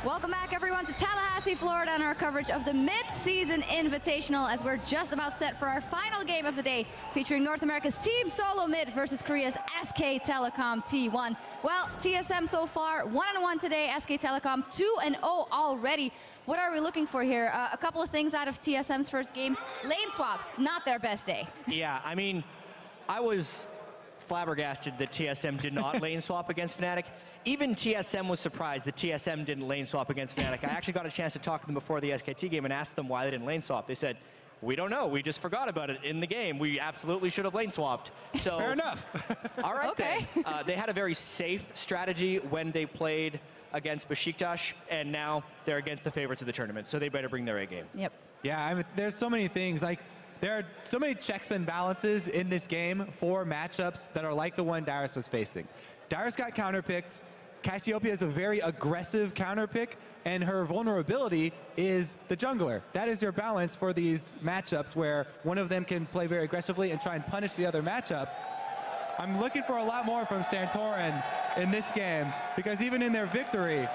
Welcome back, everyone, to Tallahassee, Florida, and our coverage of the mid-season Invitational, as we're just about set for our final game of the day, featuring North America's Team Solo Mid versus Korea's SK Telecom T1. Well, TSM so far 1-1 today, SK Telecom 2-0 already. What are we looking for here? A couple of things out of TSM's first games. Lane swaps, not their best day. Yeah, I mean, I was flabbergasted that TSM did not lane swap against Fnatic. Even TSM was surprised that TSM didn't lane swap against Fnatic. I actually got a chance to talk to them before the SKT game and asked them why they didn't lane swap. They said, we don't know, we just forgot about it in the game. We absolutely should have lane swapped. So, fair enough. All right, okay. then. They had a very safe strategy when they played against Besiktas, and now they're against the favorites of the tournament, so they better bring their A game. Yep. Yeah, I mean, there's so many things. Like, there are so many checks and balances in this game for matchups that are like the one Darius was facing. Darius got counterpicked. Cassiopeia is a very aggressive counterpick, and her vulnerability is the jungler. That is your balance for these matchups where one of them can play very aggressively and try and punish the other matchup. I'm looking for a lot more from Santorin in this game, because even in their victory,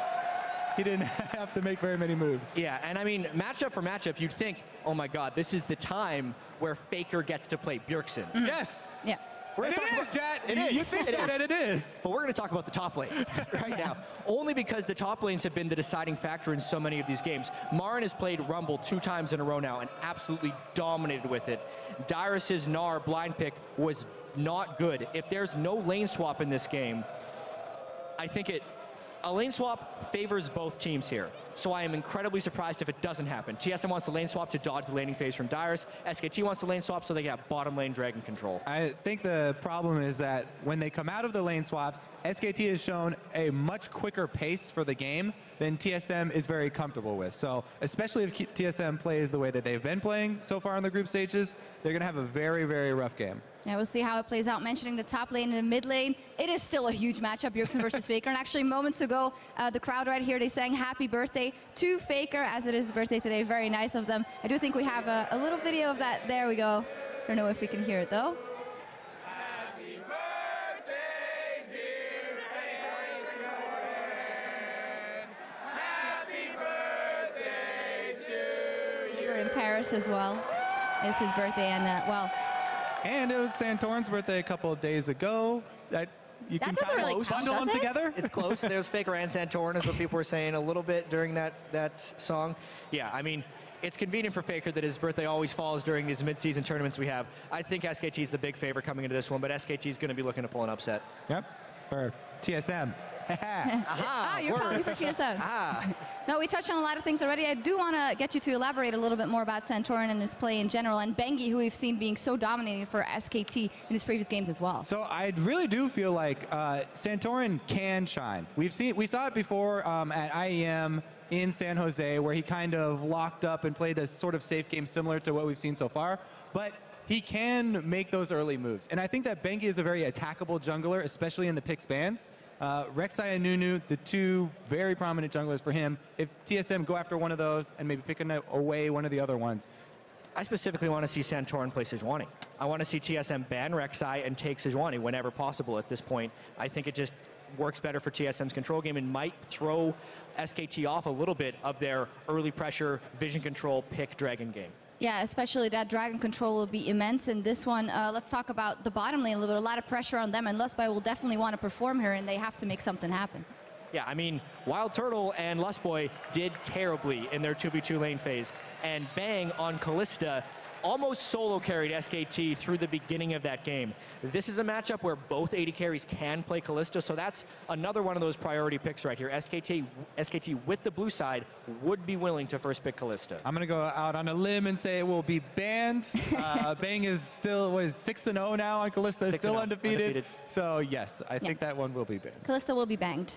he didn't have to make very many moves. Yeah, and I mean, matchup for matchup, you'd think, oh my god, this is the time where Faker gets to play Bjergsen. Mm-hmm. Yes. Yeah. We're And gonna talk it is, about, Jet. It is. You think It is. that it is. But we're going to talk about the top lane right now. Only because the top lanes have been the deciding factor in so many of these games. Marin has played Rumble 2 times in a row now and absolutely dominated with it. Darius's Gnar blind pick was not good. If there's no lane swap in this game, I think a lane swap favors both teams here. So I am incredibly surprised if it doesn't happen. TSM wants a lane swap to dodge the laning phase from Darius. SKT wants a lane swap so they get bottom lane dragon control. I think the problem is that when they come out of the lane swaps, SKT has shown a much quicker pace for the game than TSM is very comfortable with. So especially if TSM plays the way that they've been playing so far in the group stages, they're going to have a very, very rough game. Yeah, we'll see how it plays out. Mentioning the top lane and the mid lane, it is still a huge matchup, Bjergsen versus Faker. And actually, moments ago, the crowd right here, they sang happy birthday to Faker, as it is his birthday today. Very nice of them. I do think we have a little video of that. There we go. Don't know if we can hear it, though. Happy birthday, dear Faker. Happy birthday to you. We're in Paris as well. It's his birthday, and well. And it was Santorin's birthday a couple of days ago. You can doesn't really count, bundle them does it? together. It's close. There's Faker and Santorin is what people were saying a little bit during that song. Yeah, I mean, it's convenient for Faker that his birthday always falls during these mid-season tournaments we have. I think SKT is the big favorite coming into this one, but SKT is going to be looking to pull an upset. Yep, for TSM. Ah, you're calling for TSM. Ah. No, we touched on a lot of things already. I do want to get you to elaborate a little bit more about Santorin and his play in general, and Bengi, who we've seen being so dominating for SKT in his previous games as well. So I really do feel like Santorin can shine. We saw it before at IEM in San Jose, where he kind of locked up and played a sort of safe game similar to what we've seen so far. But he can make those early moves. And I think that Bengi is a very attackable jungler, especially in the pick spans. Rek'Sai and Nunu, the two very prominent junglers for him. If TSM go after one of those and maybe pick away one of the other ones. I specifically want to see Santorin play Sejuani. I want to see TSM ban Rek'Sai and take Sejuani whenever possible at this point. I think it just works better for TSM's control game and might throw SKT off a little bit of their early pressure, vision control, pick dragon game. Yeah, especially that dragon control will be immense in this one. Let's talk about the bottom lane a little bit. A lot of pressure on them, and Lustboy will definitely want to perform here, and they have to make something happen. Yeah, I mean, Wild Turtle and Lustboy did terribly in their 2v2 lane phase, and Bang on Kalista almost solo carried SKT through the beginning of that game. This is a matchup where both AD carries can play Kalista, so that's another one of those priority picks right here. SKT with the blue side would be willing to first pick Kalista. I'm going to go out on a limb and say it will be banned. Bang is still, 6-0 now on Kalista, still undefeated. So yes, I think that one will be banned. Kalista will be banged.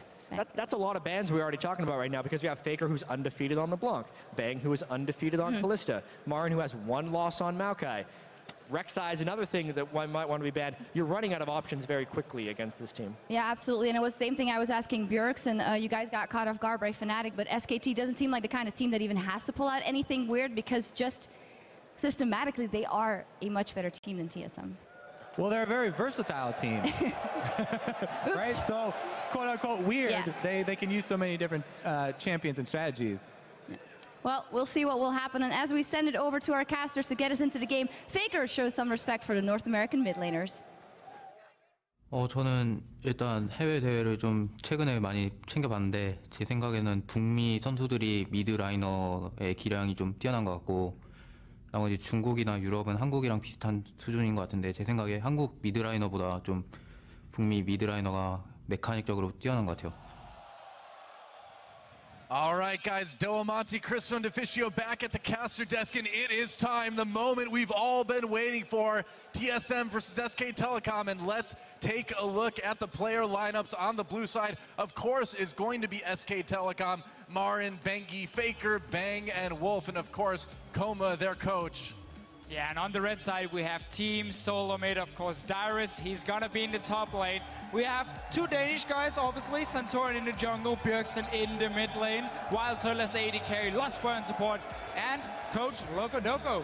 That's a lot of bans we're already talking about right now, because we have Faker, who's undefeated on LeBlanc, Bang, who is undefeated on Kalista, Marin, who has 1 loss on Maokai. Rek'Sai is another thing that one might want to be banned. You're running out of options very quickly against this team. Yeah, absolutely. And it was the same thing I was asking Bjergsen. You guys got caught off guard by Fnatic, but SKT doesn't seem like the kind of team that even has to pull out anything weird, because just systematically they are a much better team than TSM. Well, they're a very versatile team. Right? So, quote unquote weird. Yeah. They can use so many different champions and strategies. Well, we'll see what will happen. And as we send it over to our casters to get us into the game, Faker shows some respect for the North American mid laners. 저는 일단 해외 대회를 좀 최근에 많이 챙겨봤는데 제 생각에는 북미 선수들이 미드 라이너의 기량이 좀 뛰어난 것 같고 나머지 중국이나 유럽은 한국이랑 비슷한 수준인 것 같은데 제 생각에 한국 미드 라이너보다 좀 북미 미드 라이너가 메카닉적으로 뛰어난 것 같아요. All right, guys, Doamonte, Cristo, and Deficio back at the caster desk, and it is time, the moment we've all been waiting for, TSM versus SK Telecom, and let's take a look at the player lineups on the blue side. Of course, is going to be SK Telecom, Marin, Bengi, Faker, Bang, and Wolf, and of course, Koma, their coach. Yeah, and on the red side, we have Team Solo mid, of course, Dyrus. He's gonna be in the top lane. We have two Danish guys, obviously, Santorin in the jungle, Bjergsen in the mid lane, Wild Turtle as the AD carry, Lost Burn support, and Coach Loco Doco.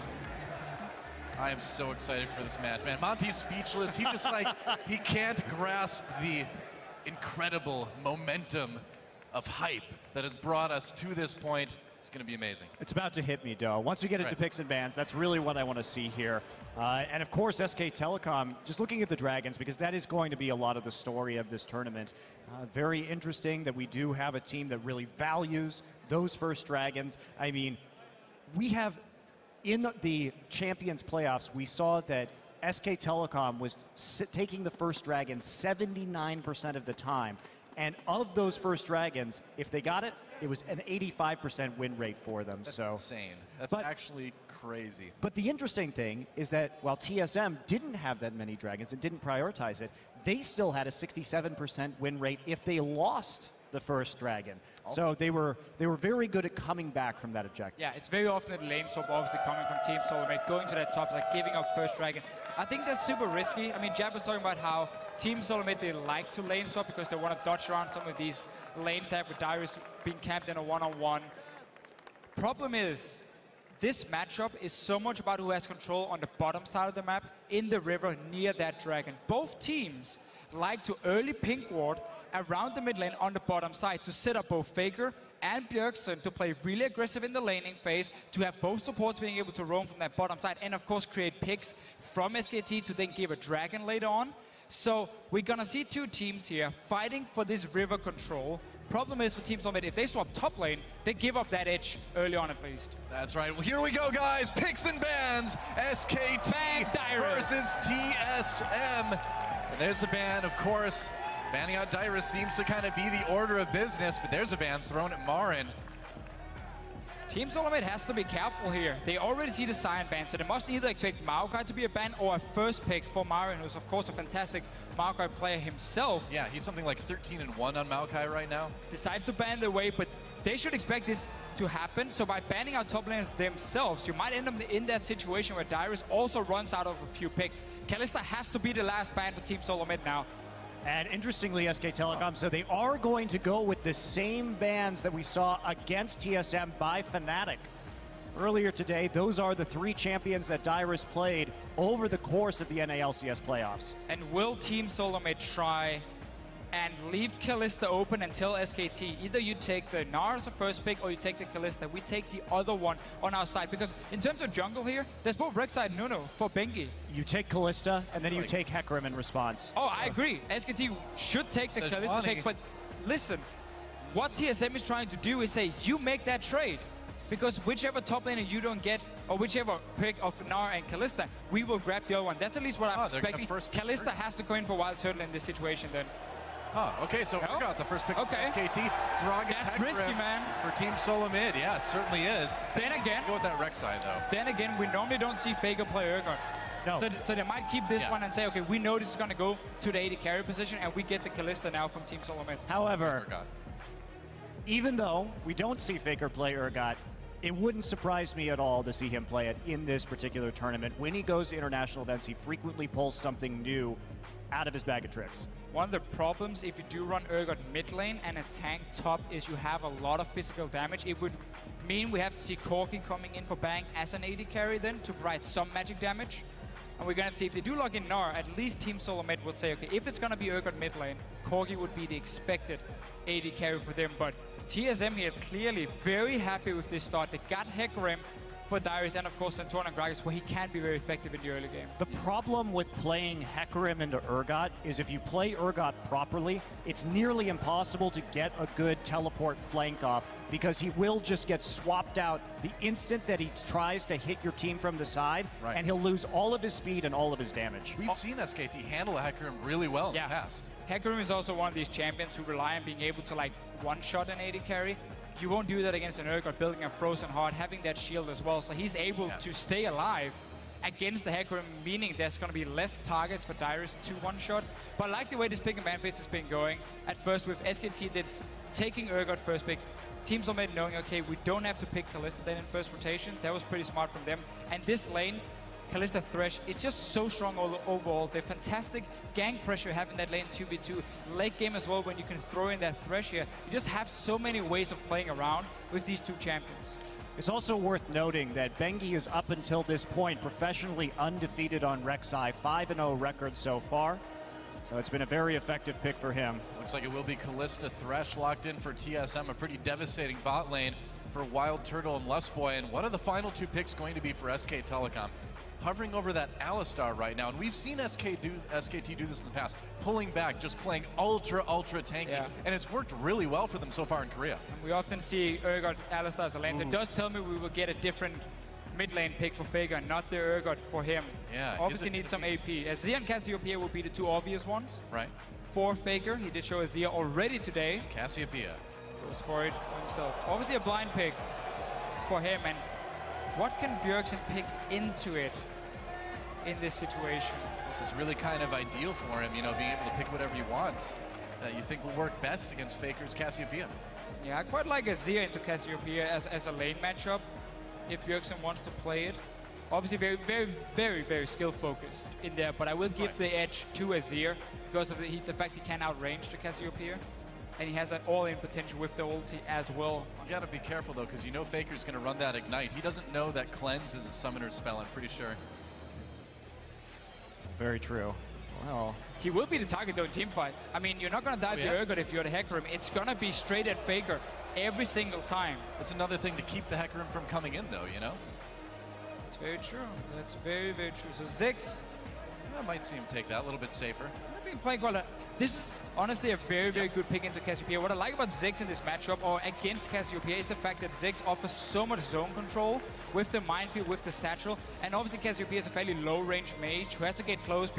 I am so excited for this match, man. Monty's speechless. He just he can't grasp the incredible momentum of hype that has brought us to this point. It's going to be amazing. It's about to hit me, Doe. Once we get into picks and bans, that's really what I want to see here. And of course, SK Telecom, just looking at the Dragons, because that is going to be a lot of the story of this tournament. Very interesting that we do have a team that really values those first Dragons. I mean, we have, in the Champions playoffs, we saw that SK Telecom was taking the first Dragon 79% of the time. And of those first Dragons, if they got it, it was an 85% win rate for them. That's so insane. That's actually crazy. But the interesting thing is that while TSM didn't have that many Dragons and didn't prioritize it, they still had a 67% win rate if they lost the first Dragon. Okay. So they were very good at coming back from that objective. Yeah, it's very often a lane swap, obviously coming from Team Solo mid, going to that top, like giving up first Dragon. I think that's super risky. I mean, Jab was talking about how Team Solo mid, they like to lane swap because they want to dodge around some of these lanes they have with Dyrus being camped in a one-on-one. Problem is, this matchup is so much about who has control on the bottom side of the map, in the river, near that dragon. Both teams like to early pink ward around the mid lane on the bottom side to set up both Faker and Bjergsen to play really aggressive in the laning phase, to have both supports being able to roam from that bottom side, and of course create picks from SKT to then give a dragon later on. So we're gonna see two teams here fighting for this river control. Problem is for Team Solomid, if they swap top lane, they give up that edge early on at least. That's right. Well, here we go, guys. Picks and bans. SKT versus TSM. And there's a ban, of course. Banning out Dyrus seems to kind of be the order of business, but there's a ban thrown at Marin. Team Solomid has to be careful here. They already see the Cyan ban, so they must either expect Maokai to be a ban or a first pick for Marin, who's of course a fantastic Maokai player himself. Yeah, he's something like 13-1 on Maokai right now. Decides to ban their way, but they should expect this to happen. So by banning out top laners themselves, you might end up in that situation where Dyrus also runs out of a few picks. Kalista has to be the last ban for Team Solomid now. And interestingly, SK Telecom, so they are going to go with the same bans that we saw against TSM by Fnatic. Earlier today, those are the three champions that Dyrus played over the course of the NALCS playoffs. And will Team Solomid try and leave Kalista open until SKT? Either you take the Gnar as a first pick or you take the Kalista. We take the other one on our side, because in terms of jungle here, there's both Rek'Sai and Nuno for Bengi. You take Kalista, and then you take Hecarim in response. Oh, I agree. SKT should take the Kalista pick, but listen, what TSM is trying to do is say, you make that trade, because whichever top laner you don't get, or whichever pick of Gnar and Kalista, we will grab the other one. That's at least what I'm expecting. Kalista has to go in for Wild Turtle in this situation then. Oh, okay, so we got the first pick for SKT. That's risky, man. For Team Solomid, yeah, it certainly is. Then again, go with that Rek'Sai though. Then again, we normally don't see Faker play Urgot. No. So they might keep this one and say, okay, we know this is going to go to the AD carry position, and we get the Kalista now from Team Solomid. However, even though we don't see Faker play Urgot, it wouldn't surprise me at all to see him play it in this particular tournament. When he goes to international events, he frequently pulls something new out of his bag of tricks. One of the problems if you do run Urgot mid lane and a tank top is you have a lot of physical damage. It would mean we have to see Corki coming in for Bang as an AD carry then to provide some magic damage. And we're going to have to see if they do log in Gnar, at least Team Solo Mid would say, okay, if it's going to be Urgot mid lane, Corgi would be the expected AD carry for them. But TSM here clearly very happy with this start. They got Hecarim for Darius and of course Santorn and Gragas, where he can be very effective in the early game. The problem with playing Hecarim into Urgot is if you play Urgot properly, it's nearly impossible to get a good teleport flank off because he will just get swapped out the instant that he tries to hit your team from the side, and he'll lose all of his speed and all of his damage. We've seen SKT handle Hecarim really well in the past. Hecarim is also one of these champions who rely on being able to like one-shot an AD carry. You won't do that against an Urgot building a Frozen Heart, having that shield as well, so he's able to stay alive against the Hecarim, meaning there's going to be less targets for Darius to one-shot. But I like the way this pick and ban phase has been going. At first with SKT that's taking Urgot first pick, Team Soulmate knowing, okay, we don't have to pick Kalista then in first rotation. That was pretty smart from them. And this lane, Kalista Thresh, it's just so strong overall. The fantastic gank pressure you have in that lane 2v2. Late game as well, when you can throw in that Thresh here. You just have so many ways of playing around with these two champions. It's also worth noting that Bengi is up until this point professionally undefeated on Rek'Sai, 5-0 record so far. So it's been a very effective pick for him. Looks like it will be Kalista Thresh locked in for TSM, a pretty devastating bot lane for Wild Turtle and Lustboy. And what are the final two picks going to be for SK Telecom? Hovering over that Alistar right now, and we've seen SKT do this in the past, pulling back, just playing ultra tanky, and it's worked really well for them so far in Korea. And we often see Urgot Alistar as a lane. That does tell me we will get a different mid lane pick for Faker, not the Urgot for him. Yeah, obviously need some AP. Azir and Cassiopeia will be the two obvious ones. Right. For Faker, he did show Azir already today. Cassiopeia goes for it himself. Obviously a blind pick for him, and what can Bjergsen pick into it in this situation? This is really kind of ideal for him, you know, being able to pick whatever you want that you think will work best against Faker's Cassiopeia. Yeah, I quite like Azir into Cassiopeia as a lane matchup if Bjergsen wants to play it. Obviously very skill focused in there, but I will give the edge to Azir because of the fact he can outrange the Cassiopeia. And he has that all-in potential with the ulti as well. You gotta be careful though, because you know Faker's gonna run that Ignite. He doesn't know that Cleanse is a summoner's spell, I'm pretty sure. Very true. Well, he will be the target though in team fights. I mean, you're not gonna dive the Urgot if you're the Hecarim. It's gonna be straight at Faker every single time. That's another thing to keep the Hecarim from coming in though, you know? That's very true. That's very true. So Ziggs, I might see him take that a little bit safer. I've been playing quite a. This is honestly a very good pick into Cassiopeia. What I like about Ziggs in this matchup, or against Cassiopeia, is the fact that Ziggs offers so much zone control with the minefield, with the satchel, and obviously Cassiopeia is a fairly low-range mage who has to get close,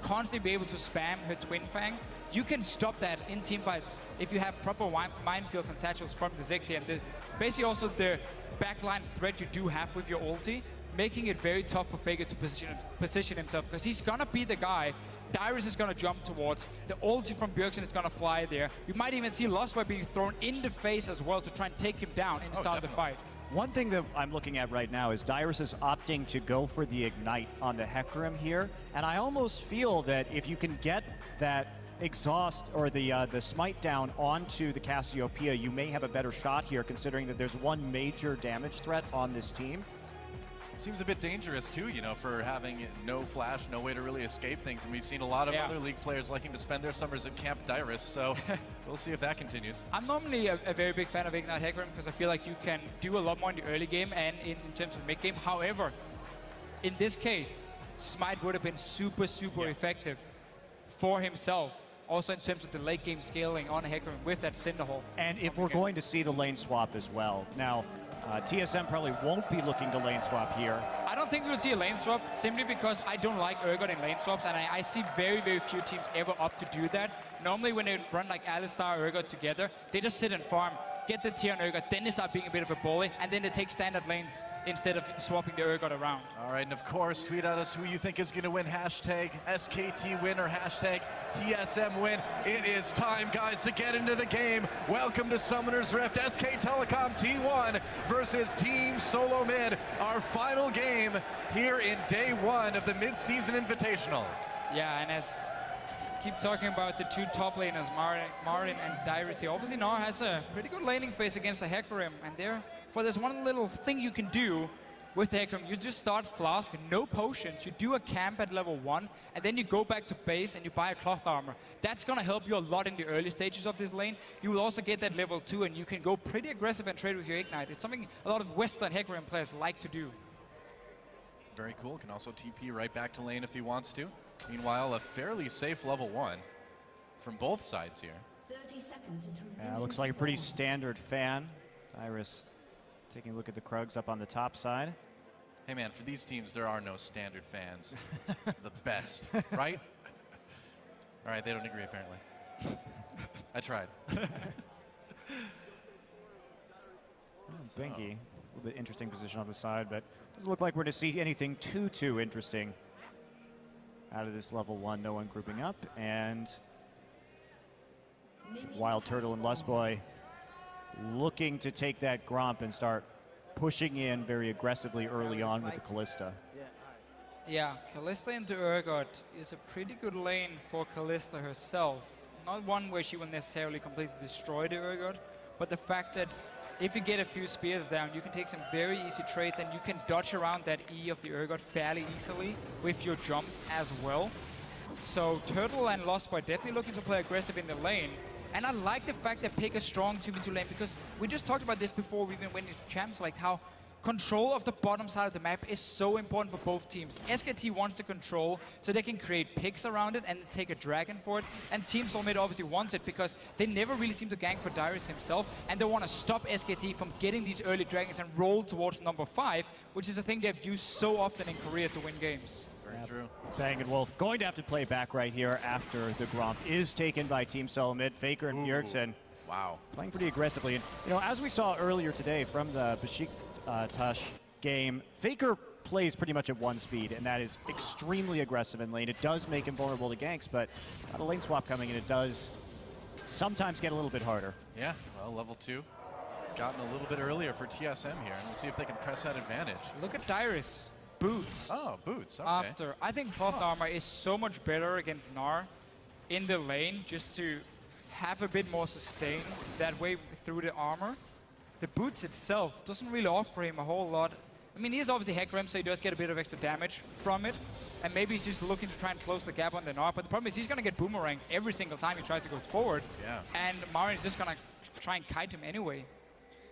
constantly be able to spam her Twin Fang. You can stop that in teamfights if you have proper minefields and satchels from the Ziggs here. And basically also the backline threat you do have with your ulti, making it very tough for Faker to position himself, because he's gonna be the guy Darius is gonna jump towards. The ulti from Bjergsen is gonna fly there. You might even see Lostboy being thrown in the face as well to try and take him down in the start of the fight. One thing that I'm looking at right now is Darius is opting to go for the Ignite on the Hecarim here, and I almost feel that if you can get that exhaust or the smite down onto the Cassiopeia, you may have a better shot here, considering that there's one major damage threat on this team. Seems a bit dangerous too, you know, for having no flash, no way to really escape things. And we've seen a lot of other League players liking to spend their summers at Camp Dyrus, so we'll see if that continues. I'm normally a very big fan of Ignite Hecarim because I feel like you can do a lot more in the early game and in terms of mid game. However, in this case, Smite would have been super effective for himself. Also in terms of the late game scaling on Hecarim with that Cinderhole. And if we're going to see the lane swap as well. Now, TSM probably won't be looking to lane swap here. I don't think we'll see a lane swap simply because I don't like Urgot in lane swaps, and I see very few teams ever opt to do that. Normally when they run like Alistar or Urgot together, they just sit and farm, get the tier on Urgot, then they start being a bit of a bully, and then they take standard lanes instead of swapping the Urgot around. All right, and of course, tweet at us who you think is going to win. Hashtag SKT win or hashtag TSM win. It is time, guys, to get into the game. Welcome to Summoner's Rift. SK Telecom T1 versus Team Solo Mid. Our final game here in day one of the mid-season invitational. Yeah, and as keep talking about the two top laners, Marin and Dyrus here. Obviously, Gnar has a pretty good laning phase against the Hecarim, and therefore there's one little thing you can do with the Hecarim, you just start Flask, no potions, you do a camp at level 1, and then you go back to base and you buy a cloth armor. That's going to help you a lot in the early stages of this lane. You will also get that level 2, and you can go pretty aggressive and trade with your Ignite. It's something a lot of Western Hecarim players like to do. Very cool. Can also TP right back to lane if he wants to. Meanwhile, a fairly safe level 1 from both sides here. 30 seconds until Yeah, looks like a pretty standard fan. Iris taking a look at the Krugs up on the top side. Hey man, for these teams, there are no standard fans. The best, right? All right, they don't agree apparently. I tried. Bengi, a little bit interesting position on the side, but doesn't look like we're going to see anything too interesting out of this level 1. No one grouping up, and Wild Turtle and Lustboy looking to take that Gromp and start pushing in very aggressively early on with the Kalista. Yeah, Kalista into Urgot is a pretty good lane for Kalista herself. Not one where she will necessarily completely destroy the Urgot, but the fact that if you get a few spears down, you can take some very easy trades and you can dodge around that E of the Urgot fairly easily with your jumps as well. So Turtle and Lostboy definitely looking to play aggressive in the lane. And I like the fact that pick a strong 2v2 lane, because we just talked about this before we even went into champs, like how control of the bottom side of the map is so important for both teams. SKT wants to control so they can create picks around it and take a dragon for it. And Team Soulmate obviously wants it because they never really seem to gank for Dyrus himself, and they want to stop SKT from getting these early dragons and roll towards number 5, which is a thing they've used so often in Korea to win games. Very true. Bang and Wolf going to have to play back right here after the Gromp is taken by Team Solomid. Faker and Bjergsen playing pretty aggressively. And you know, as we saw earlier today from the Besiktas game, Faker plays pretty much at 1 speed, and that is extremely aggressive in lane. It does make him vulnerable to ganks, but got a lane swap coming, and it does sometimes get a little bit harder. Yeah, well, level 2 gotten a little bit earlier for TSM here, and we'll see if they can press that advantage. Look at Dyrus. Boots. Oh, boots. Okay. After. I think cloth armor is so much better against Gnar in the lane, just to have a bit more sustain that way through the armor. The boots itself doesn't really offer him a whole lot. I mean, he is obviously Hecarim, so he does get a bit of extra damage from it. And maybe he's just looking to try and close the gap on the Gnar. But the problem is he's going to get boomeranged every single time he tries to go forward. Yeah. And Marin is just going to try and kite him anyway.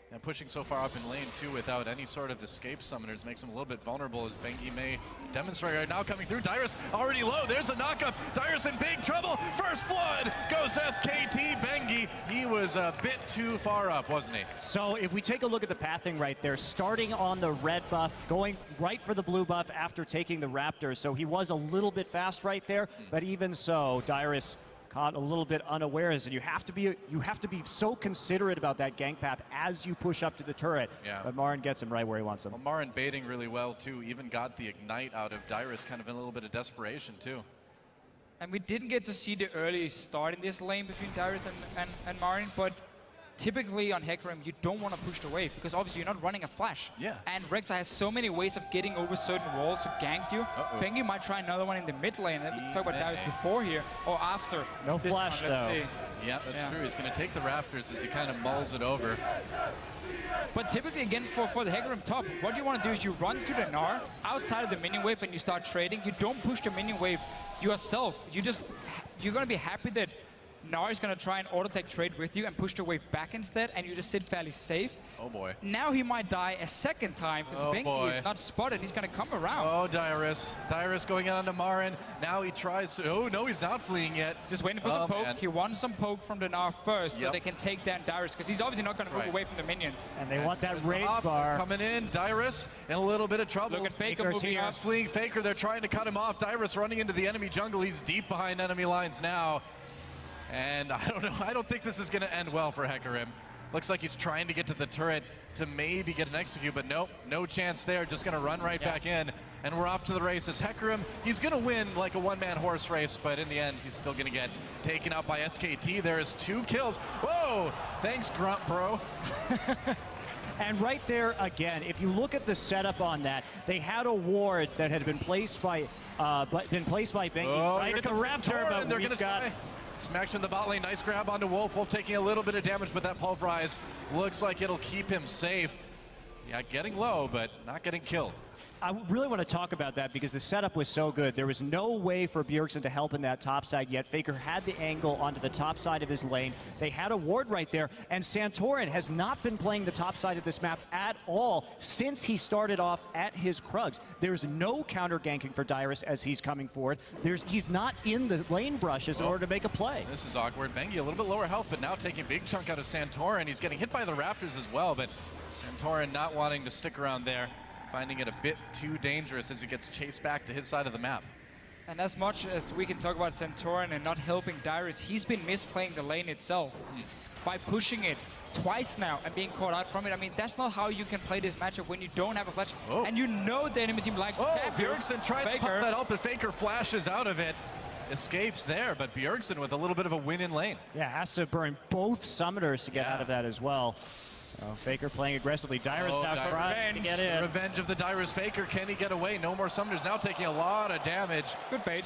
And pushing so far up in lane, too, without any sort of escape summoners makes him a little bit vulnerable, as Bengi may demonstrate right now. Coming through, Dyrus already low. There's a knockup. Dyrus in big trouble. First blood goes to SKT. Bengi, he was a bit too far up, wasn't he? So if we take a look at the pathing right there, starting on the red buff, going right for the blue buff after taking the Raptor. So he was a little bit fast right there, but even so, Dyrus caught a little bit unawares, and you have to be so considerate about that gank path as you push up to the turret. Yeah. But Marin gets him right where he wants him. Well, Marin baiting really well too. Even got the ignite out of Dyrus, kind of in a little bit of desperation too. And we didn't get to see the early start in this lane between Dyrus and Marin, but typically on Hecarim, you don't want to push the wave because obviously you're not running a flash. Yeah. And Rexa has so many ways of getting over certain walls to gank you. Bengi might try another one in the mid lane. We talked about Dyrus before here, or after. No flash though. Yeah, that's true. He's going to take the Raptors as he kind of mulls it over. But typically, again, for the Hecarim top, what you want to do is you run to the Gnar outside of the minion wave and you start trading. You don't push the minion wave yourself. You're going to be happy that Gnar is going to try and auto-tech trade with you and push the wave back instead, and you just sit fairly safe. Oh boy. Now he might die a second time because Bengi is not spotted. He's going to come around. Oh, Dyrus. Dyrus going on to Marin. Now he tries to... Oh, no, he's not fleeing yet. Just waiting for some poke. Man. He wants some poke from the Gnar first so they can take down Dyrus, because he's obviously not going to move away from the minions. And they want that rage bar. Coming in, Dyrus in a little bit of trouble. Look at Faker moving up. Fleeing Faker. They're trying to cut him off. Dyrus running into the enemy jungle. He's deep behind enemy lines now. And I don't know, I don't think this is going to end well for Hecarim. Looks like he's trying to get to the turret to maybe get an execute, but nope, no chance there. Just going to run right back in. And we're off to the races. Hecarim, he's going to win like a one-man horse race, but in the end, he's still going to get taken out by SKT. There's 2 kills. Whoa! Thanks, Grunt, bro. And right there, again, if you look at the setup on that, they had a ward that had been placed by Bengi right at the Raptor, but they're gonna got... Smacked in the bot lane, nice grab onto Wolf. Wolf taking a little bit of damage, but that pulverize looks like it'll keep him safe. Yeah, getting low, but not getting killed. I really want to talk about that because the setup was so good. There was no way for Bjergsen to help in that top side yet. Faker had the angle onto the top side of his lane. They had a ward right there, and Santorin has not been playing the top side of this map at all since he started off at his Krugs. There's no counter ganking for Dyrus as he's coming forward. He's not in the lane brushes in order to make a play. This is awkward. Bengi a little bit lower health, but now taking a big chunk out of Santorin. He's getting hit by the Raptors as well, but Santorin not wanting to stick around there, finding it a bit too dangerous as he gets chased back to his side of the map. And as much as we can talk about Santorin and not helping Dyrus, he's been misplaying the lane itself by pushing it twice now and being caught out from it. I mean, that's not how you can play this matchup when you don't have a flash. And you know the enemy team likes to tap you. Bjergsen tried to pop that up, but Faker flashes out of it. Escapes there, but Bjergsen with a little bit of a win in lane. Yeah, has to burn both summoners to get out of that as well. So Faker playing aggressively. Dyrus now trying to get in. Revenge of the Dyrus Faker. Can he get away? No more summoners. Now taking a lot of damage. Good bait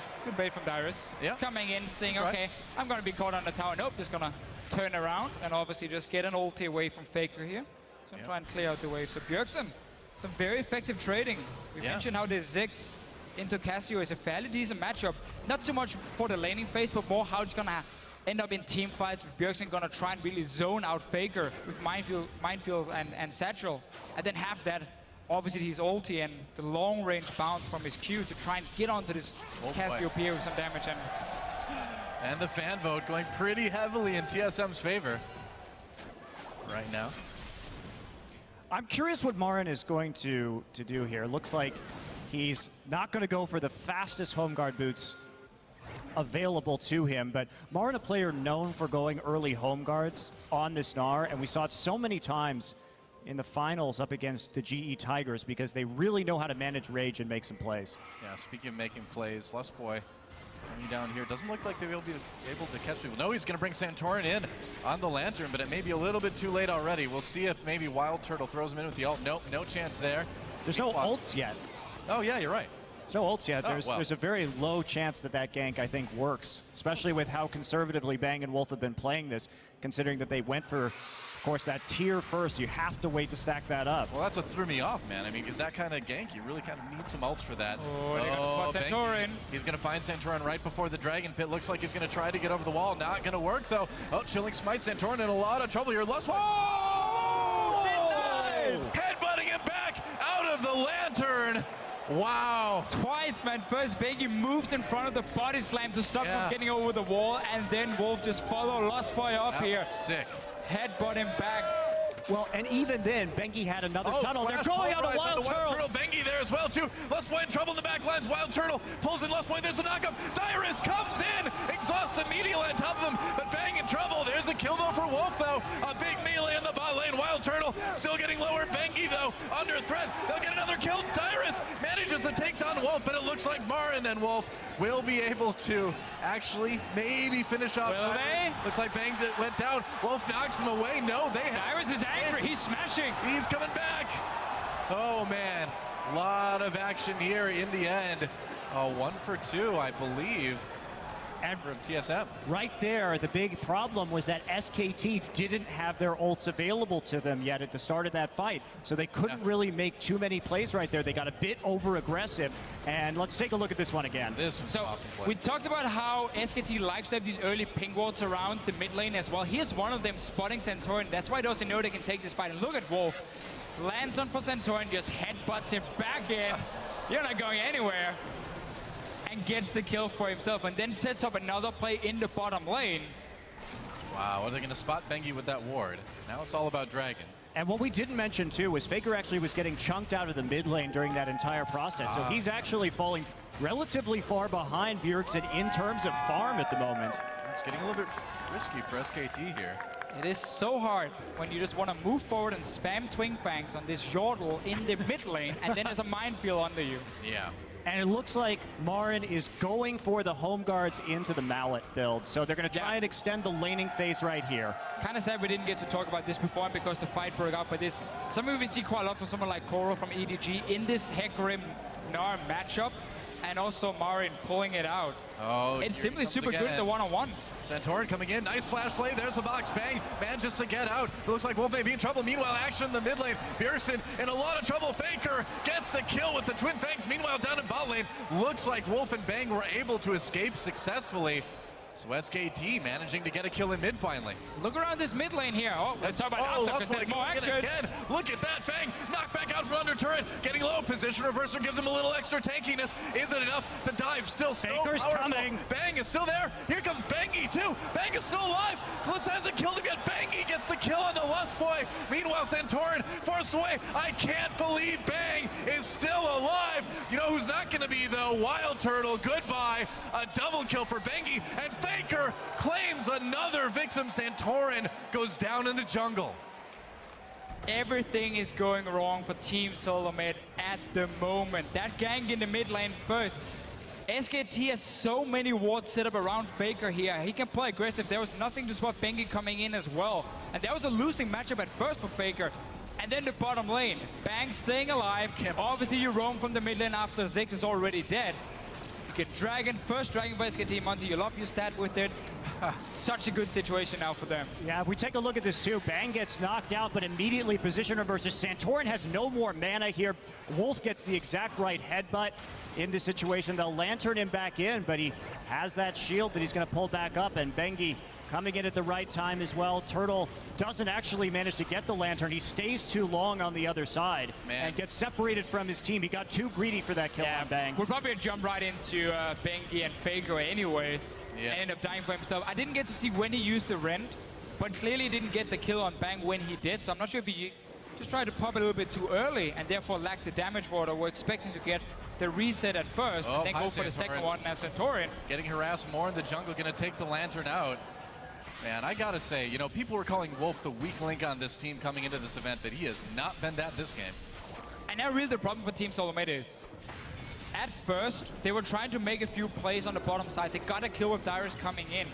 from Dyrus. Yeah. Coming in, saying, okay, I'm going to be caught on the tower. Nope, just going to turn around and obviously just get an ulti away from Faker here. So try and clear out the wave. So Bjergsen, some very effective trading. We mentioned how this Ziggs into Cassio is a fairly decent matchup. Not too much for the laning phase, but more how it's going to end up in team fights with Bjergsen gonna try and really zone out Faker with Minefield and Satchel, and then have that, obviously his ulti and the long range bounce from his Q to try and get onto this Cassiopeia with some damage. And the fan vote going pretty heavily in TSM's favor right now. I'm curious what Marin is going to do here. Looks like he's not going to go for the fastest home guard boots available to him, but Marin, a player known for going early home guards on this Gnar, and we saw it so many times in the finals up against the GE Tigers because they really know how to manage rage and make some plays. Yeah, speaking of making plays, Lustboy coming down here. Doesn't look like they will be able to catch people. No, he's going to bring Santorin in on the Lantern, but it may be a little bit too late already. We'll see if maybe Wild Turtle throws him in with the ult. Nope, no chance there. There's no ults yet. Oh, yeah, you're right. No ults yet. There's a very low chance that that gank, I think, works, especially with how conservatively Bang and Wolf have been playing this, considering that they went for, of course, that tier first. You have to wait to stack that up. Well, that's what threw me off, man. I mean, because that kind of gank, you really kind of need some ults for that. Oh, Santorin. He's going to find Santorin right before the Dragon Pit. Looks like he's going to try to get over the wall. Not going to work, though. Oh, Chilling Smite. Santorin in a lot of trouble here. Lustboy. Headbutting him back out of the Lantern. Wow. Twice, man. First, Bengi moves in front of the body slam to stop him getting over the wall, and then Wolf just follow Lustboy up here. Sick. Headbutt him back. Well, and even then, Bengi had another tunnel. They're going out of Wild Turtle. Bengi there as well, too. Lustboy in trouble in the back lines. Wild Turtle pulls in Lustboy. There's a knockup. Dyrus comes in, exhausts immediately on top of him, but Bang in trouble. There's a kill, though, for Wolf, though. A big melee in the bot lane. Wild Turtle still getting lower. Bengi, though, under threat. They'll get another kill. Dyrus manages to take down Wolf, but it looks like Marin and Wolf will be able to actually maybe finish off. Will they? Looks like Bang went down. Wolf knocks him away. No, they have. Dyrus is angry. He's smashing. He's coming back. Oh, man. A lot of action here in the end. 1 for 2, I believe. And from TSM. Right there, the big problem was that SKT didn't have their ults available to them yet at the start of that fight. So they couldn't really make too many plays right there. They got a bit over-aggressive. And let's take a look at this one again. This was awesome play. We talked about how SKT likes to have these early ping wards around the mid lane as well. Here's one of them spotting Santorin. That's why they also know they can take this fight. And look at Wolf. Lantern for Santorin, just headbutts him back in. You're not going anywhere. And gets the kill for himself, and then sets up another play in the bottom lane. Wow, are they going to spot Bengi with that ward? Now it's all about Dragon. And what we didn't mention, too, was Faker actually was getting chunked out of the mid lane during that entire process. So he's actually falling relatively far behind Bjergsen in terms of farm at the moment. It's getting a little bit risky for SKT here. It is so hard when you just want to move forward and spam Twin Fangs on this Yordle in the mid lane, and then there's a minefield under you. Yeah. And it looks like Marin is going for the home guards into the mallet build. So they're going to try and extend the laning phase right here. Kind of sad we didn't get to talk about this before because the fight broke out. But this, something we see quite a lot from someone like Koro from EDG in this Hecarim Gnar matchup. and also Marin pulling it out. Oh, it's here simply comes super again. good in the one-on-ones. Santorin coming in, nice flash play, there's a box, bang, manages to get out. It looks like Wolf may be in trouble. Meanwhile, action in the mid lane. Bjergsen in a lot of trouble. Faker gets the kill with the Twin Fangs. Meanwhile, down in bot lane, looks like Wolf and Bang were able to escape successfully. So SKT managing to get a kill in mid finally. Look around this mid lane here. Oh, let's talk about oh, because there's more action. Again. Look at that, Bang, knocked back out from under turret, getting low, position reverser gives him a little extra tankiness. Is it enough? The dive still so Baker's powerful. coming. Bang is still there. Here comes Bangy too. Bang is still alive. Klitz hasn't killed him yet. Bangy gets the kill on the Lust Boy. Meanwhile, Santorin forced away. I can't believe Bang is still alive. You know who's not going to be though? Wild Turtle. Goodbye. A double kill for Bangy, and Faker claims another victim. Santorin goes down in the jungle. Everything is going wrong for Team Solo Mid at the moment. That gang in the mid lane first. SKT has so many wards set up around Faker here. He can play aggressive. There was nothing to spot Bengi coming in as well. And that was a losing matchup at first for Faker. And then the bottom lane. Bang staying alive. Obviously you roam from the mid lane after Ziggs is already dead. You get Dragon, first Dragon for SKT. Monty, you love your stat with it. Such a good situation now for them. Yeah, if we take a look at this too, Bang gets knocked out, but immediately position reverses. Santorin has no more mana here. Wolf gets the exact right headbutt in this situation. They'll lantern him back in, but he has that shield that he's going to pull back up, and Bengi coming in at the right time as well. Turtle doesn't actually manage to get the lantern. He stays too long on the other side and gets separated from his team. He got too greedy for that kill on Bang. We'll probably jump right into Bengi and Faker anyway. And end up dying for himself. I didn't get to see when he used the rend, but clearly didn't get the kill on Bang when he did. So I'm not sure if he just tried to pop it a little bit too early and therefore lacked the damage for it, or were expecting to get the reset at first and then go for the second one as Santorin. Getting harassed more in the jungle, gonna take the lantern out. Man, I gotta say, you know, people were calling Wolf the weak link on this team coming into this event, but he has not been that this game. And now really the problem for Team Solo Mid is, at first, they were trying to make a few plays on the bottom side. They got a kill with Dyrus coming in.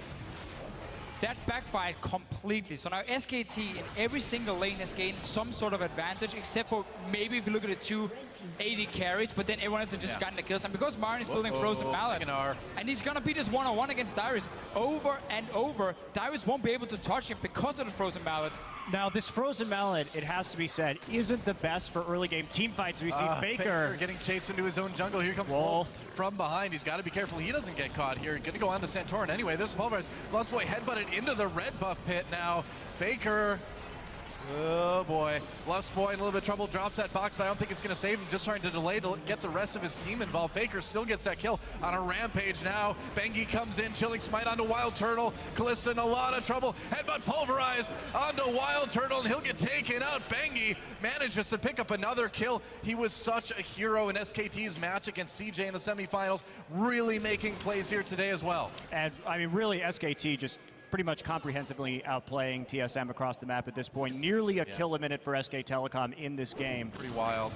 That backfired completely. So now SKT in every single lane has gained some sort of advantage, except for maybe if you look at the two AD carries, but then everyone else has just gotten the kills. And because Marin is building Frozen Mallet, and he's gonna be this one-on-one against Dyrus over and over, Dyrus won't be able to touch him because of the Frozen Mallet. Now, this Frozen Mallet, it has to be said, isn't the best for early game team fights. We see Faker getting chased into his own jungle. Here comes Wolf from behind. He's got to be careful he doesn't get caught here. Going to go on to Santorin anyway. This pulverized Lust Boy headbutted into the red buff pit now. Faker. Oh boy, Lust Boy in a little bit of trouble, drops that box, but I don't think it's going to save him. Just trying to delay to get the rest of his team involved. Faker still gets that kill on a rampage now. Bengi comes in, chilling smite onto Wild Turtle. Kalista in a lot of trouble. Headbutt pulverized onto Wild Turtle, and he'll get taken out. Bengi manages to pick up another kill. He was such a hero in SKT's match against CJ in the semifinals, really making plays here today as well. And I mean, really, SKT just pretty much comprehensively outplaying TSM across the map at this point. Nearly a kill a minute for SK Telecom in this game. Pretty wild.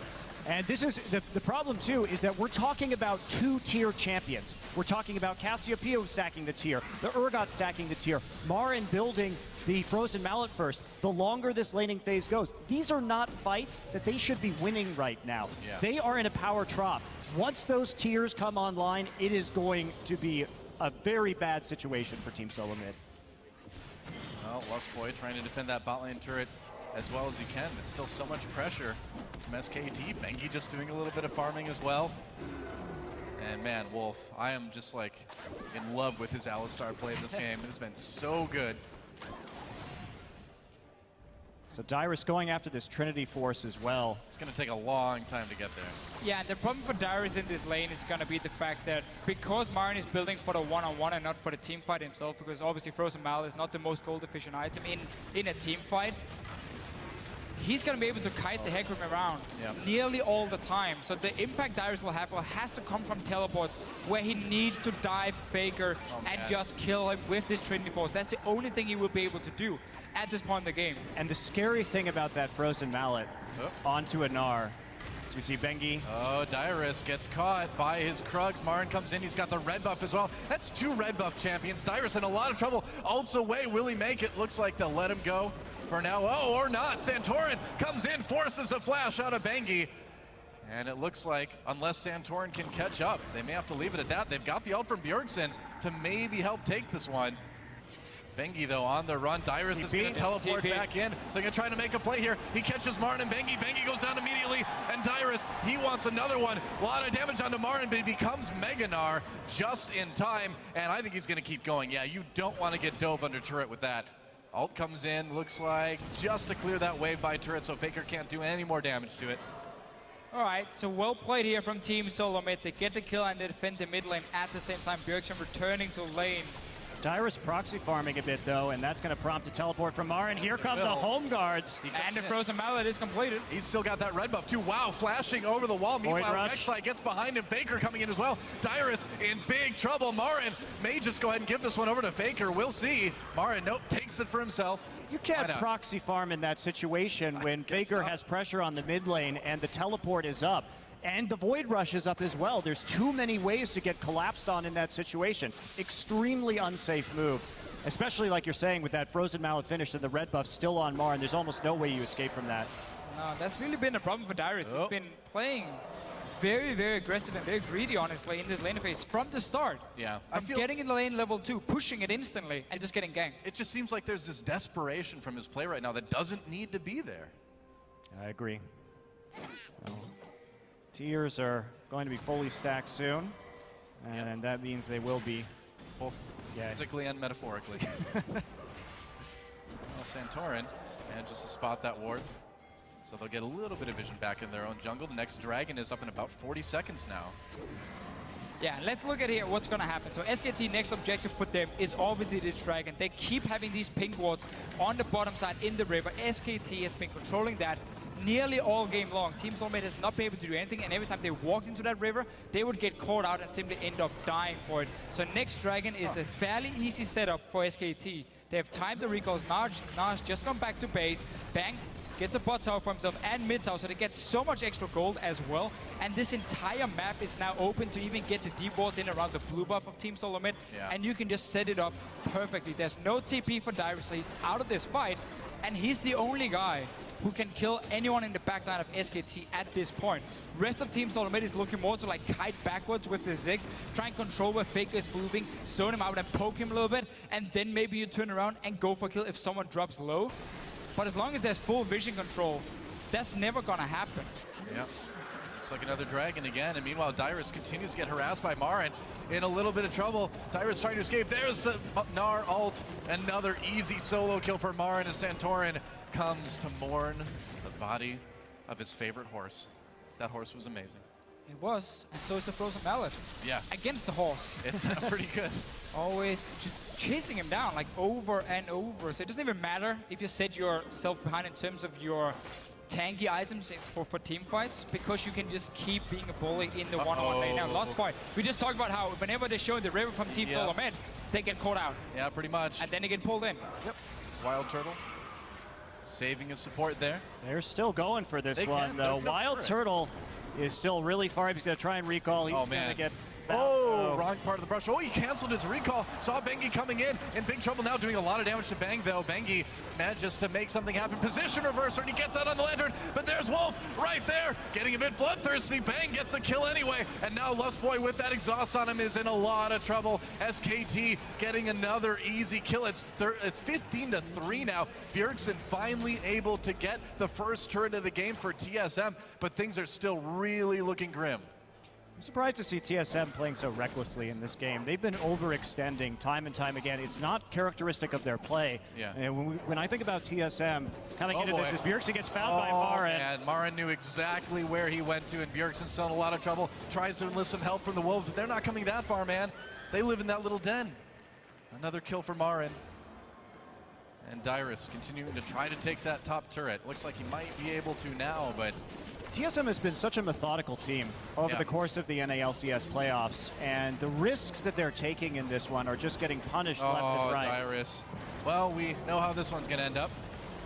And this is the problem too, is that we're talking about two-tier champions. We're talking about Cassiopeia stacking the tier, the Urgot stacking the tier, Marin building the Frozen Mallet first. The longer this laning phase goes, these are not fights that they should be winning right now. They are in a power trough. Once those tiers come online, it is going to be a very bad situation for Team Solo Mid. Well, Lust Boy trying to defend that bot lane turret as well as he can, but still so much pressure from SKT. Bengi just doing a little bit of farming as well. And man, Wolf, I am just like in love with his Alistar play in this game. It has been so good. So Dyrus going after this Trinity Force as well. It's going to take a long time to get there. Yeah, the problem for Dyrus in this lane is going to be the fact that because Marin is building for the one-on-one and not for the team fight himself, because obviously Frozen Mallet is not the most gold-efficient item in a team fight, he's going to be able to kite the Hecarim around nearly all the time. So the impact Dyrus will have has to come from teleports, where he needs to dive Faker and just kill him with this Trinity Force. That's the only thing he will be able to do at this point in the game. And the scary thing about that Frozen Mallet onto a Gnar, so we see Bengi. Oh, Dyrus gets caught by his Krugs. Marin comes in, he's got the red buff as well. That's two red buff champions. Dyrus in a lot of trouble. Ults away, will he make it? Looks like they'll let him go for now. Oh, or not. Santorin comes in, forces a flash out of Bengi. And it looks like, unless Santorin can catch up, they may have to leave it at that. They've got the ult from Bjergsen to maybe help take this one. Bengi, though, on the run. Dyrus is going to teleport back in. They're going to try to make a play here. He catches Marin and Bengi. Bengi goes down immediately. And Dyrus, he wants another one. A lot of damage onto Marin, but he becomes Meganar just in time. And I think he's going to keep going. Yeah, you don't want to get dove under turret with that. Ult comes in, looks like, just to clear that wave by turret, so Faker can't do any more damage to it. All right, so well played here from Team Solo Mid. They get the kill and they defend the mid lane at the same time. Bjergsen returning to lane. Dyrus proxy farming a bit, though, and that's going to prompt a teleport from Marin. Here come the home guards. And the Frozen Mallet is completed. He's still got that red buff, too. Wow, flashing over the wall. Meanwhile, MSI gets behind him. Faker coming in as well. Dyrus in big trouble. Marin may just go ahead and give this one over to Faker. We'll see. Marin, nope, takes it for himself. You can't proxy farm in that situation when Faker has pressure on the mid lane and the teleport is up. And the Void Rush is up as well. There's too many ways to get collapsed on in that situation. Extremely unsafe move. Especially like you're saying with that Frozen Mallet finish and the red buff still on Marin. There's almost no way you escape from that. No, that's really been a problem for Dyrus. He's been playing very, very aggressive and very greedy, honestly, in this lane phase from the start. Yeah. From getting in the lane level 2, pushing it instantly, and just getting ganked. It just seems like there's this desperation from his play right now that doesn't need to be there. I agree. Tiers are going to be fully stacked soon, and that means they will be both physically and metaphorically. Well, Santorin manages to spot that ward, so they'll get a little bit of vision back in their own jungle. The next dragon is up in about 40 seconds now. Yeah, let's look at here what's going to happen. So SKT next objective for them is obviously this dragon. They keep having these pink wards on the bottom side in the river. SKT has been controlling that nearly all game long. Team Solo Mid has not been able to do anything, and every time they walked into that river, they would get caught out and simply end up dying for it. So next dragon is a fairly easy setup for SKT. They have timed the recalls. Naj just gone back to base. Bang gets a bot tower for himself and mid tower, so they get so much extra gold as well. And this entire map is now open to even get the deep wards in around the blue buff of Team Solo Mid, and you can just set it up perfectly. There's no TP for Dyrus, so he's out of this fight, and he's the only guy who can kill anyone in the backline of SKT at this point. Rest of Team Solo Mid is looking more to like kite backwards with the Ziggs, try and control where Faker is moving, zone him out and poke him a little bit, and then maybe you turn around and go for a kill if someone drops low. But as long as there's full vision control, that's never gonna happen. Yeah. Looks like another dragon again, and meanwhile Dyrus continues to get harassed by Marin. In a little bit of trouble. Dyrus trying to escape. There's the Gnar ult. Another easy solo kill for Marin as Santorin comes to mourn the body of his favorite horse. That horse was amazing. It was, and so is the Frozen Mallet. Yeah. Against the horse. It's pretty good. Always chasing him down, like over and over. So it doesn't even matter if you set yourself behind in terms of your tanky items for team fights, because you can just keep being a bully in the one-on-one lane. Now, last point, we just talked about how whenever they show the river from Team Solo Mid, they get caught out. Yeah, pretty much. And then they get pulled in. Yep. Wild Turtle saving his support there. They're still going for this one, though. Wild Turtle is still really far. He's going to try and recall. He's going to get... Wrong part of the brush. Oh, he canceled his recall. Saw Bengi coming in big trouble now, doing a lot of damage to Bang, though. Bengi manages to make something happen. Position reverser, and he gets out on the lantern, but there's Wolf right there, getting a bit bloodthirsty. Bang gets the kill anyway, and now Lustboy with that exhaust on him is in a lot of trouble. SKT getting another easy kill. It's 15-3 now. Bjergsen finally able to get the first turret of the game for TSM, but things are still really looking grim. I'm surprised to see TSM playing so recklessly in this game. They've been overextending time and time again. It's not characteristic of their play. Yeah. And when I think about TSM, kind of get into this as Bjergsen gets found by Marin. And Marin knew exactly where he went to, and Bjergsen's still in a lot of trouble. Tries to enlist some help from the Wolves, but they're not coming that far, man. They live in that little den. Another kill for Marin. And Dyrus continuing to try to take that top turret. Looks like he might be able to now, but TSM has been such a methodical team over the course of the NALCS playoffs, and the risks that they're taking in this one are just getting punished left and right. Dyrus. Well, we know how this one's going to end up.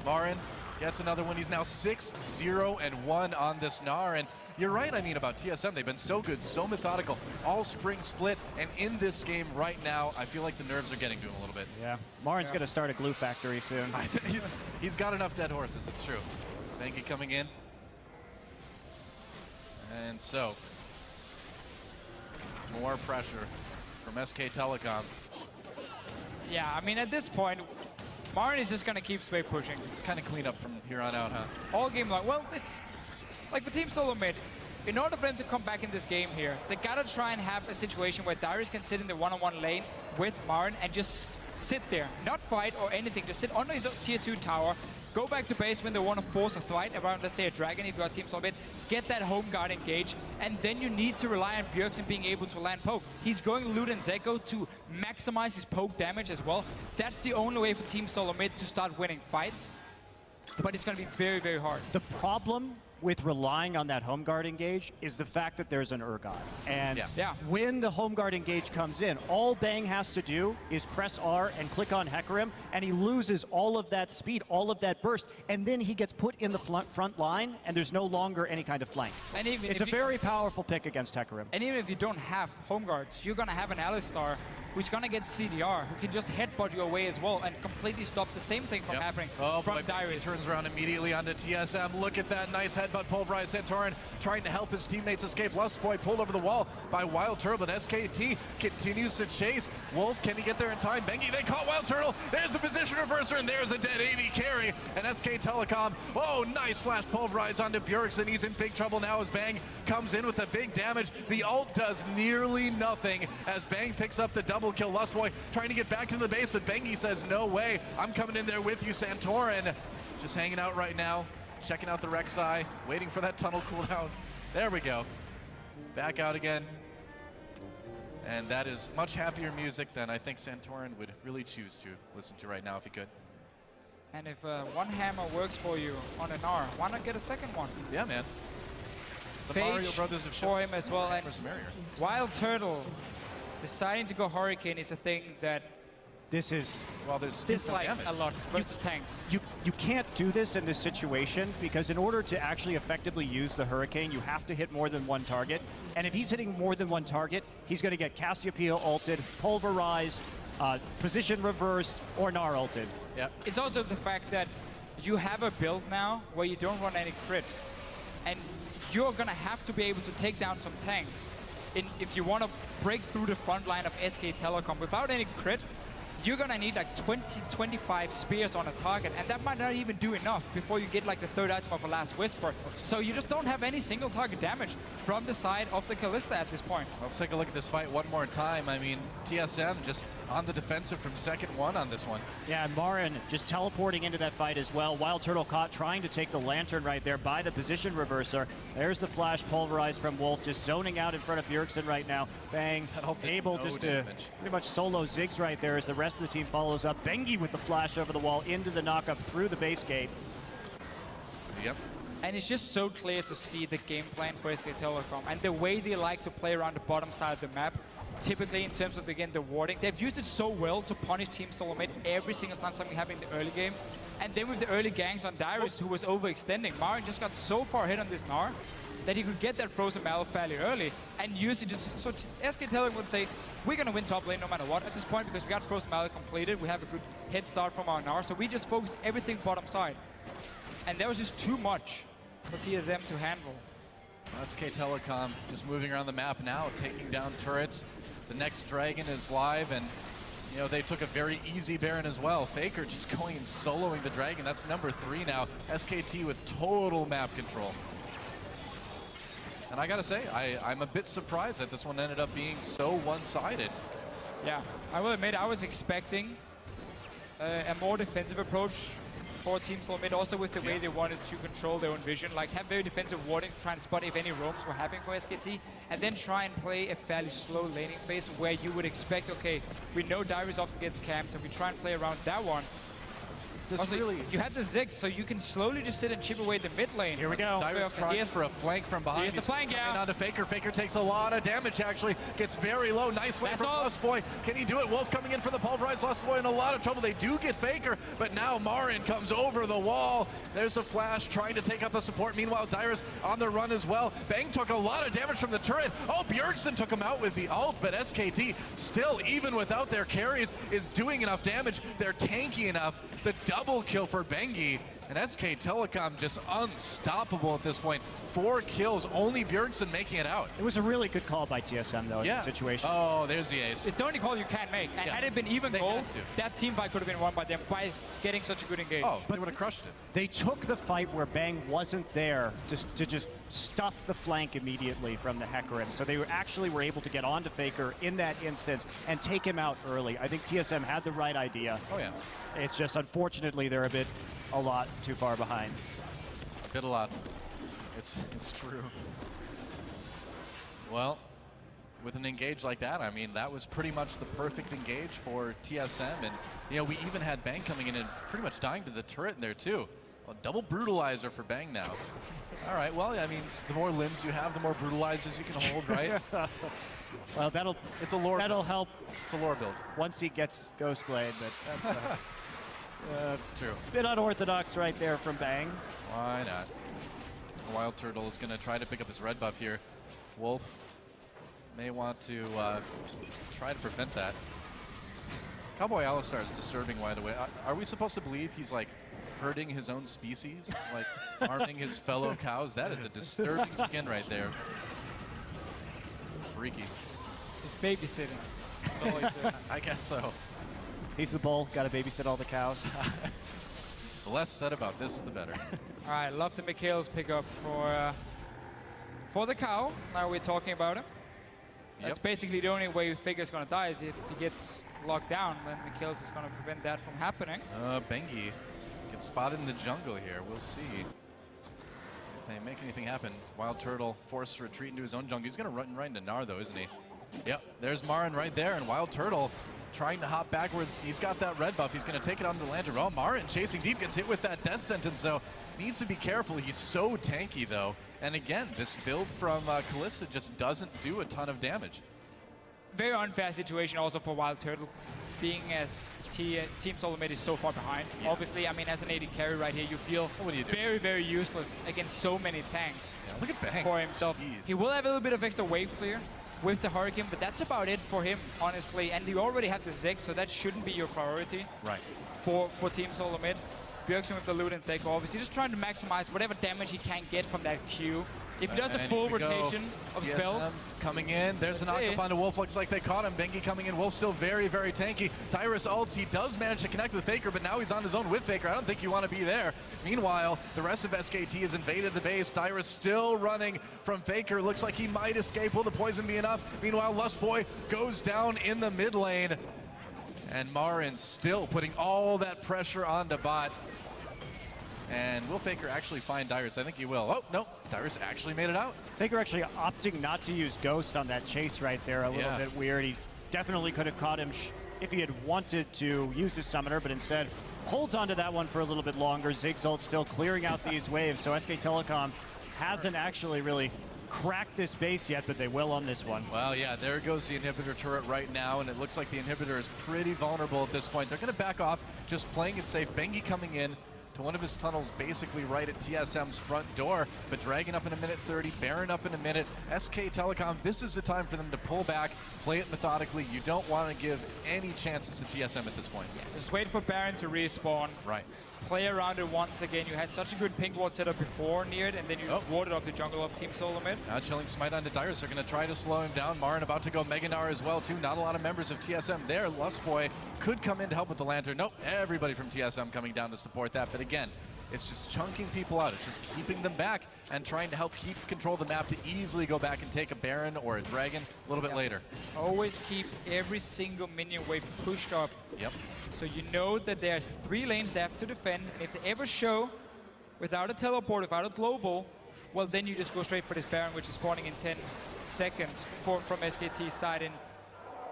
Marin gets another one. He's now 6-0-1 on this Gnar, and you're right, I mean, about TSM. They've been so good, so methodical, all spring split, and in this game right now, I feel like the nerves are getting to him a little bit. Yeah, Marin's going to start a glue factory soon. I think he's got enough dead horses, it's true. Bengi coming in. And so, more pressure from SK Telecom. Yeah, I mean, at this point, Marin is just going to keep straight pushing. It's kind of clean up from here on out, huh? All game long. Well, it's like for Team Solo Mid, in order for them to come back in this game here, they got to try and have a situation where Darius can sit in the one-on-one lane with Marin and just sit there. Not fight or anything, just sit under his tier 2 tower, go back to base when they want to force a fight around, let's say, a dragon if you got Team Solo Mid, get that home guard engaged, and then you need to rely on Bjergsen being able to land poke. He's going to loot and Zeko to maximize his poke damage as well. That's the only way for Team Solo Mid to start winning fights, but it's going to be very, very hard. The problem with relying on that home guard engage is the fact that there's an Urgot. And when the home guard engage comes in, all Bang has to do is press R and click on Hecarim, and he loses all of that speed, all of that burst, and then he gets put in the front line, and there's no longer any kind of flank. And even it's a very powerful pick against Hecarim. And even if you don't have home guards, you're going to have an Alistar who's going to get CDR, who can just headbutt you away as well and completely stop the same thing from happening from Darius. He turns around immediately onto TSM. Look at that nice headbutt. Pulverized Santorin trying to help his teammates escape. Lustboy pulled over the wall by Wild Turtle, but SKT continues to chase. Wolf, can he get there in time? Bengi, they caught Wild Turtle. There's the position reverser, and there's a dead AD carry. And SK Telecom, oh, nice flash pulverized onto Bjergsen. He's in big trouble now as Bang comes in with the big damage. The ult does nearly nothing as Bang picks up the double kill. Lustboy trying to get back into the base, but Bengi says, no way. I'm coming in there with you, Santorin. Just hanging out right now, checking out the Rek'Sai, waiting for that tunnel cooldown. There we go. Back out again. And that is much happier music than I think Santorin would really choose to listen to right now if he could. And if one hammer works for you on an R, why not get a second one? Yeah, man. The Phage Mario brothers have for him as well. And merrier. Wild Turtle deciding to go Hurricane is a thing that this is dislike a lot versus tanks. You can't do this in this situation because in order to actually effectively use the Hurricane, you have to hit more than one target. And if he's hitting more than one target, he's going to get Cassiopeia ulted, pulverized, position reversed, or Gnar ulted. Yeah. It's also the fact that you have a build now where you don't run any crit. And you're going to have to be able to take down some tanks if you want to break through the front line of SK Telecom. Without any crit, you're going to need like 20-25 spears on a target, and that might not even do enough before you get like the third item of a Last Whisper. So you just don't have any single target damage from the side of the Kalista at this point. Let's take a look at this fight one more time. I mean, TSM just on the defensive from second one on this one. Yeah, and Marin just teleporting into that fight as well. Wild Turtle caught trying to take the Lantern right there by the position reverser. There's the flash pulverized from Wolf, just zoning out in front of Bjergsen right now. Bang, able just to pretty much solo Ziggs right there as the rest of the team follows up. Bengi with the flash over the wall into the knockup through the base gate. Yep. And it's just so clear to see the game plan for SK Telecom and the way they like to play around the bottom side of the map. Typically, in terms of, again, the warding, they've used it so well to punish Team Solo Mid every single time something happened in the early game. And then with the early ganks on Darius, who was overextending, Marin just got so far ahead on this Gnar that he could get that Frozen Mallow fairly early and use it just so SK Telecom would say, we're going to win top lane no matter what at this point because we got Frozen Mallow completed. We have a good head start from our Gnar, so we just focus everything bottom side. And that was just too much for TSM to handle. SK Telecom just moving around the map now, taking down turrets. The next dragon is live, and you know they took a very easy Baron as well. Faker just going and soloing the dragon. That's number 3 now. SKT with total map control. And I gotta say, I'm a bit surprised that this one ended up being so one-sided. Yeah, I will admit I was expecting a more defensive approach for Team Solo Mid, also with the way they wanted to control their own vision, like have very defensive warding to try and spot if any roams were happening for SKT, and then try and play a fairly slow laning phase where you would expect, okay, we know Darius often gets camped, so we try and play around that one. Also, you had the Ziggs, so you can slowly just sit and chip away the mid lane. Here we go. Darius trying for a flank from behind. Here's the flank, yeah. Onto Faker. Faker takes a lot of damage, actually. Gets very low. Nice flame from Lustboy. Can he do it? Wolf coming in for the pulverized. Lustboy in a lot of trouble. They do get Faker, but now Marin comes over the wall. There's a flash trying to take out the support. Meanwhile, Darius on the run as well. Bang took a lot of damage from the turret. Oh, Bjergsen took him out with the ult, but SKT still, even without their carries, is doing enough damage. They're tanky enough. The double kill for Bengi. And SK Telecom just unstoppable at this point. 4 kills, only Bjergsen making it out. It was a really good call by TSM, though, in that situation. Oh, there's the ace. It's the only call you can make. And had it been even gold, that team fight could have been won by them by getting such a good engage. Oh, they would have crushed it. They took the fight where Bang wasn't there to just stuff the flank immediately from the Hecarim. So they actually were able to get onto Faker in that instance and take him out early. I think TSM had the right idea. Oh, yeah. It's just, unfortunately, they're a lot too far behind. A lot. It's true. Well, with an engage like that, I mean, that was pretty much the perfect engage for TSM. And, you know, we even had Bang coming in and pretty much dying to the turret in there, too. Well, double brutalizer for Bang now. All right, well, I mean, the more limbs you have, the more brutalizers you can hold, right? Well, it's a lore that'll help. It's a lore build. Once he gets Ghostblade, but that's true. Bit unorthodox right there from Bang. Why not? Wild Turtle is going to try to pick up his red buff here. Wolf may want to try to prevent that. Cowboy Alistar is disturbing wide away. Are we supposed to believe he's like hurting his own species? Like farming his fellow cows? That is a disturbing skin right there. Freaky. He's babysitting. I guess so. He's the bull, got to babysit all the cows. The less said about this, the better. All right, love the Mikhail's pickup for the cow. Now we're talking about him. That's basically the only way Faker's going to die is if he gets locked down. Then Mikhail's is going to prevent that from happening. Bengi gets spotted in the jungle here. We'll see if they make anything happen. Wild Turtle forced to retreat into his own jungle. He's going to run right into Gnar, though, isn't he? Yep, there's Marin right there, and Wild Turtle trying to hop backwards. He's got that red buff. He's going to take it onto the Lantern. Oh, Marin chasing deep, gets hit with that death sentence, so needs to be careful. He's so tanky, though. And again, this build from Kalista just doesn't do a ton of damage. Very unfair situation also for Wild Turtle, being as Team Solo Mid is so far behind. Yeah. Obviously, I mean, as an AD carry right here, you feel very, very useless against so many tanks. Yeah, look at Bang. For himself. Jeez. He will have a little bit of extra wave clear with the Hurricane, but that's about it for him, honestly. And you already have the Ziggs, so that shouldn't be your priority. Right. For Team Solo Mid. Bjergsen with the loot and Seiko, obviously just trying to maximize whatever damage he can get from that Q. If he does a full rotation of spells. Coming in, there's an knock-up onto Wolf, looks like they caught him. Bengi coming in, Wolf still very, very tanky. Tyrus ults, he does manage to connect with Faker, but now he's on his own with Faker. I don't think you want to be there. Meanwhile, the rest of SKT has invaded the base. Tyrus still running from Faker. Looks like he might escape. Will the poison be enough? Meanwhile, Lustboy goes down in the mid lane. And Marin still putting all that pressure onto bot. And will Faker actually find Dyrus? I think he will. Oh, no, Dyrus actually made it out. Faker actually opting not to use Ghost on that chase right there. A little bit weird. He definitely could have caught him if he had wanted to use his summoner, but instead holds onto that one for a little bit longer. Ziggs ult still clearing out these waves, so SK Telecom hasn't actually really cracked this base yet, but they will on this one. Well, yeah, there goes the inhibitor turret right now, and it looks like the inhibitor is pretty vulnerable at this point. They're going to back off, just playing it safe. Bengi coming in to one of his tunnels basically right at TSM's front door, but Dragon up in a minute 30, Baron up in a minute. SK Telecom, this is the time for them to pull back, play it methodically. You don't want to give any chances to TSM at this point. Yeah, just wait for Baron to respawn. Right. Play around it once again. You had such a good pink ward setup before near it, and then you warded off the jungle of Team Solo Mid. Now chilling smite onto Dyrus. They're going to try to slow him down. Marin about to go Mega Gnar as well, too. Not a lot of members of TSM there. Lustboy could come in to help with the Lantern. Nope, everybody from TSM coming down to support that. But again, it's just chunking people out. It's just keeping them back and trying to help keep control of the map to easily go back and take a Baron or a Dragon a little bit later. Always keep every single minion wave pushed up. Yep. So you know that there's 3 lanes left to defend. And if they ever show without a teleport, without a global, well, then you just go straight for this Baron, which is spawning in 10 seconds from SKT's side. And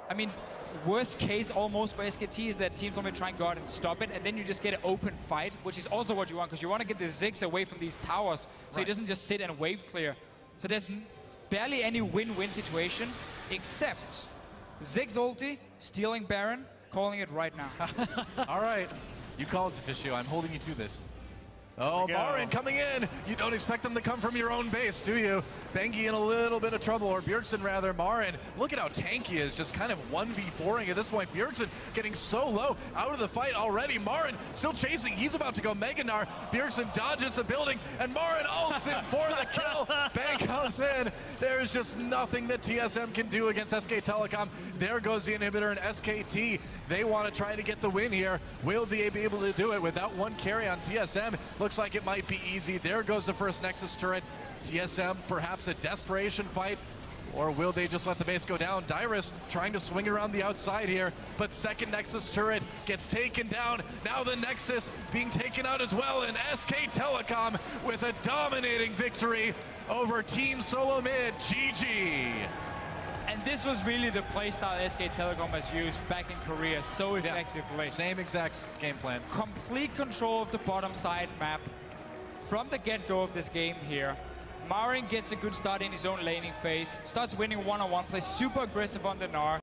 I mean, worst case almost for SKT is that Team Solo Mid try and go out and stop it, and then you just get an open fight, which is also what you want, because you want to get the Ziggs away from these towers, so he doesn't just sit and wave clear. So there's barely any win-win situation, except Ziggs ulti, stealing Baron, calling it right now. All right, you call it, Deficio. I'm holding you to this. Oh, Marin coming in. You don't expect them to come from your own base, do you? Bengi in a little bit of trouble, or Bjergsen rather. Marin, look at how tanky he is, just kind of 1v4ing at this point. Bjergsen getting so low out of the fight already. Marin still chasing. He's about to go Meganar. Bjergsen dodges the building, and Marin ults in for the kill. Bang comes in. There's just nothing that TSM can do against SK Telecom. There goes the inhibitor, and SKT, they want to try to get the win here. Will they be able to do it without one carry on TSM? Looks like it might be easy. There goes the first Nexus turret. TSM, perhaps a desperation fight, or will they just let the base go down? Dyrus trying to swing around the outside here, but second Nexus turret gets taken down. Now the Nexus being taken out as well, and SK Telecom with a dominating victory over Team Solo Mid. GG. And this was really the playstyle SK Telecom has used back in Korea so effectively. Yeah, same exact game plan. Complete control of the bottom side map from the get-go of this game here. Marin gets a good start in his own laning phase, starts winning one-on-one, plays super aggressive on the Gnar.